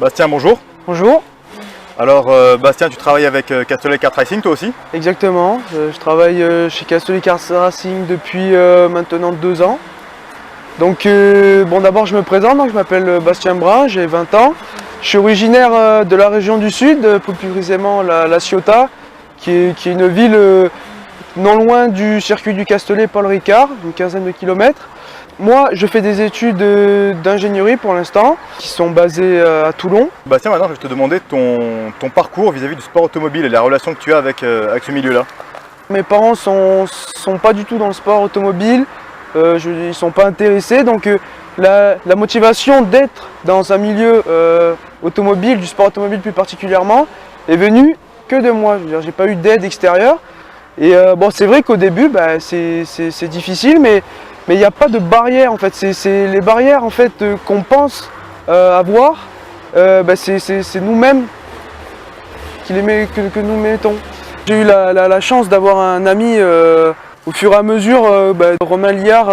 Bastien, bonjour. Bonjour. Alors Bastien, tu travailles avec Castellet Kart Racing toi aussi? Exactement, je travaille chez Castellet Kart Racing depuis maintenant 2 ans. Donc bon, d'abord je me présente, donc, je m'appelle Bastien Brun, j'ai 20 ans. Je suis originaire de la région du Sud, plus précisément la Ciotat, qui est une ville non loin du circuit du Castellet Paul Ricard, une quinzaine de kilomètres. Moi, je fais des études d'ingénierie pour l'instant, qui sont basées à Toulon. Bastien, maintenant je vais te demander ton parcours vis-à-vis du sport automobile et la relation que tu as avec ce milieu-là. Mes parents sont pas du tout dans le sport automobile, ils ne sont pas intéressés, donc la motivation d'être dans un milieu automobile, du sport automobile plus particulièrement, est venue que de moi. Je veux dire, j'ai pas eu d'aide extérieure. Et bon, c'est vrai qu'au début, c'est difficile, mais il n'y a pas de barrière en fait. C'est les barrières en fait qu'on pense avoir, c'est nous-mêmes que nous mettons. J'ai eu la chance d'avoir un ami au fur et à mesure, Romain Liard,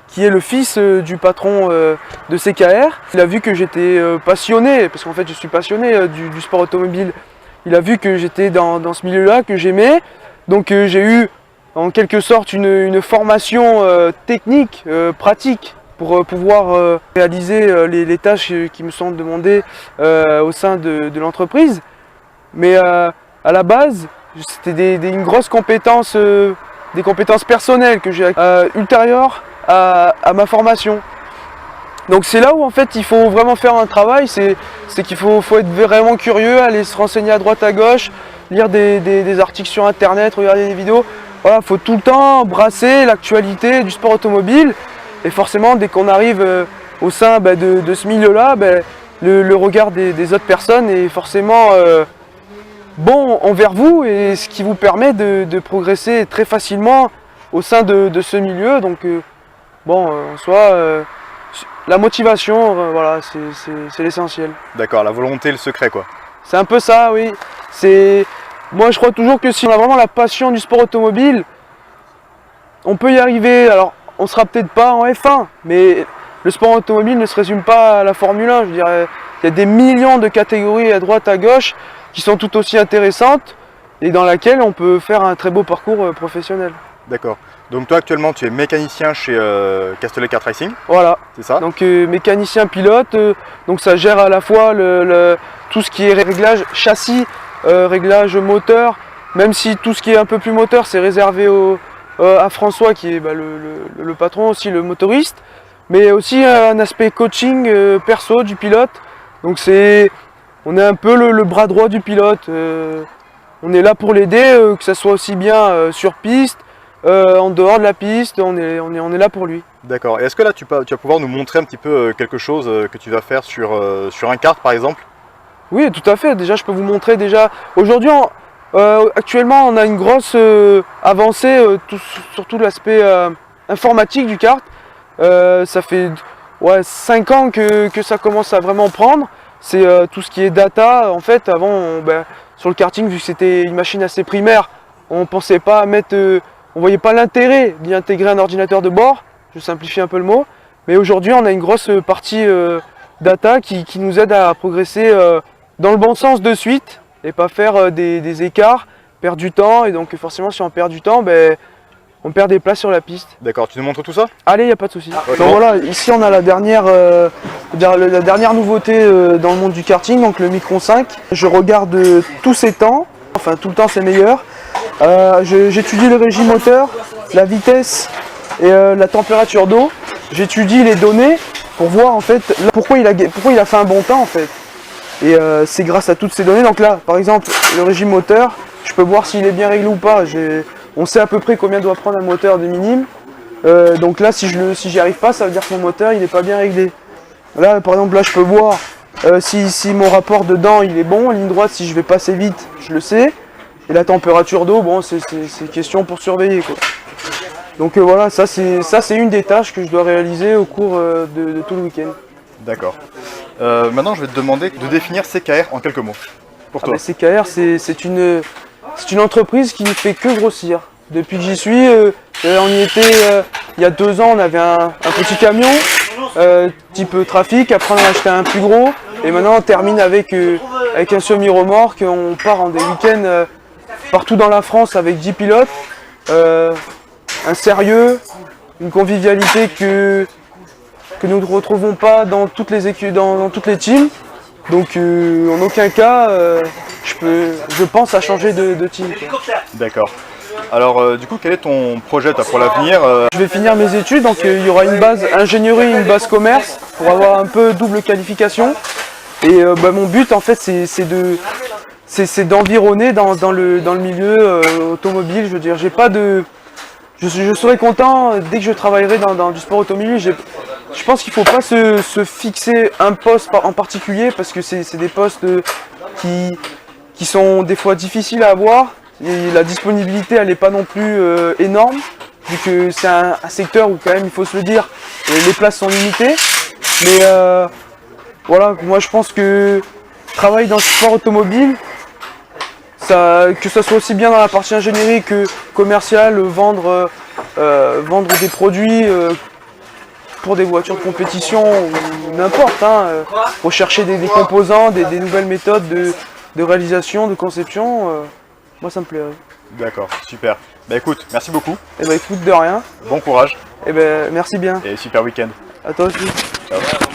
qui est le fils du patron de CKR. Il a vu que j'étais passionné, parce qu'en fait je suis passionné du sport automobile. Il a vu que j'étais dans ce milieu-là, que j'aimais. Donc j'ai eu en quelque sorte une formation technique, pratique, pour pouvoir réaliser les tâches qui me sont demandées au sein de l'entreprise. Mais à la base, c'était une grosse compétence, des compétences personnelles que j'ai ultérieures à ma formation. Donc c'est là où en fait il faut vraiment faire un travail, c'est qu'il faut être vraiment curieux, aller se renseigner à droite à gauche, lire des articles sur internet, regarder des vidéos. Voilà, il faut tout le temps brasser l'actualité du sport automobile. Et forcément, dès qu'on arrive au sein de ce milieu-là, le regard des autres personnes est forcément bon envers vous, et ce qui vous permet de progresser très facilement au sein de ce milieu. Donc bon, en soi, la motivation, voilà, c'est l'essentiel. D'accord, la volonté, le secret quoi. C'est un peu ça, oui. Moi je crois toujours que si on a vraiment la passion du sport automobile, on peut y arriver. Alors on sera peut-être pas en F1, mais le sport automobile ne se résume pas à la Formule 1. Je dirais, il y a des millions de catégories à droite, à gauche, qui sont tout aussi intéressantes et dans laquelle on peut faire un très beau parcours professionnel. D'accord. Donc toi actuellement tu es mécanicien chez Castellet Kart Racing. Voilà. C'est ça. Donc mécanicien pilote, donc ça gère à la fois tout ce qui est réglage châssis, réglage moteur, même si tout ce qui est un peu plus moteur c'est réservé à François qui est le patron, aussi le motoriste, mais aussi un aspect coaching perso du pilote. Donc on est un peu le bras droit du pilote, on est là pour l'aider, que ça soit aussi bien sur piste, en dehors de la piste, on est là pour lui. D'accord, et est-ce que là tu vas pouvoir nous montrer un petit peu quelque chose que tu vas faire sur un kart par exemple? Oui, tout à fait. Déjà, je peux vous montrer déjà. Aujourd'hui, actuellement, on a une grosse avancée, surtout l'aspect informatique du kart. Ça fait 5 ans que ça commence à vraiment prendre. C'est tout ce qui est data. En fait, avant, sur le karting, vu que c'était une machine assez primaire, on pensait pas on voyait pas l'intérêt d'y intégrer un ordinateur de bord. Je simplifie un peu le mot. Mais aujourd'hui, on a une grosse partie data qui nous aide à progresser dans le bon sens de suite et pas faire des écarts, perdre du temps. Et donc forcément si on perd du temps, on perd des places sur la piste. D'accord, tu nous montres tout ça? Allez, il n'y a pas de souci. Okay. Donc voilà, ici on a la dernière nouveauté dans le monde du karting, donc le Micron 5. Je regarde tous ces temps, enfin tout le temps c'est meilleur. J'étudie le régime moteur, la vitesse et la température d'eau. J'étudie les données pour voir en fait pourquoi il a fait un bon temps en fait. Et c'est grâce à toutes ces données. Donc là, par exemple, le régime moteur, je peux voir s'il est bien réglé ou pas. On sait à peu près combien doit prendre un moteur de minime. Donc là, si j'y arrive pas, ça veut dire que mon moteur il n'est pas bien réglé. Là, par exemple, là, je peux voir si mon rapport dedans il est bon. En ligne droite, si je vais passer vite, je le sais. Et la température d'eau, bon, c'est question pour surveiller, quoi. Donc voilà, ça c'est une des tâches que je dois réaliser au cours de tout le week-end. D'accord. Maintenant, je vais te demander de définir CKR en quelques mots. Pour toi. CKR, c'est une entreprise qui ne fait que grossir. Depuis que j'y suis, on y était il y a 2 ans, on avait un petit camion type trafic. Après, on a acheté un plus gros. Et maintenant on termine avec un semi-remorque, on part en des week-ends partout dans la France avec 10 pilotes. Un sérieux, une convivialité que nous ne retrouvons pas dans toutes les teams. Donc en aucun cas je pense à changer de team. D'accord. Alors du coup, quel est ton projet pour l'avenir? Je vais finir mes études, donc il y aura une base ingénierie, une base commerce pour avoir un peu double qualification. Et mon but en fait c'est d'environner dans le milieu automobile. Je veux dire, j'ai pas de... Je serai content dès que je travaillerai dans du sport automobile. Je pense qu'il ne faut pas se fixer un poste en particulier parce que c'est des postes qui sont des fois difficiles à avoir. Et la disponibilité elle n'est pas non plus énorme, vu que c'est un secteur où quand même il faut se le dire, les places sont limitées. Mais voilà, moi je pense que travailler dans le sport automobile, que ce soit aussi bien dans la partie ingénierie que commerciale, vendre des produits pour des voitures de compétition ou n'importe, rechercher des composants, des nouvelles méthodes de réalisation, de conception, moi ça me plairait. D'accord, super. Bah écoute, merci beaucoup. Et bah écoute, de rien. Bon courage. Et ben merci bien. Et super week-end. À toi aussi. Ciao.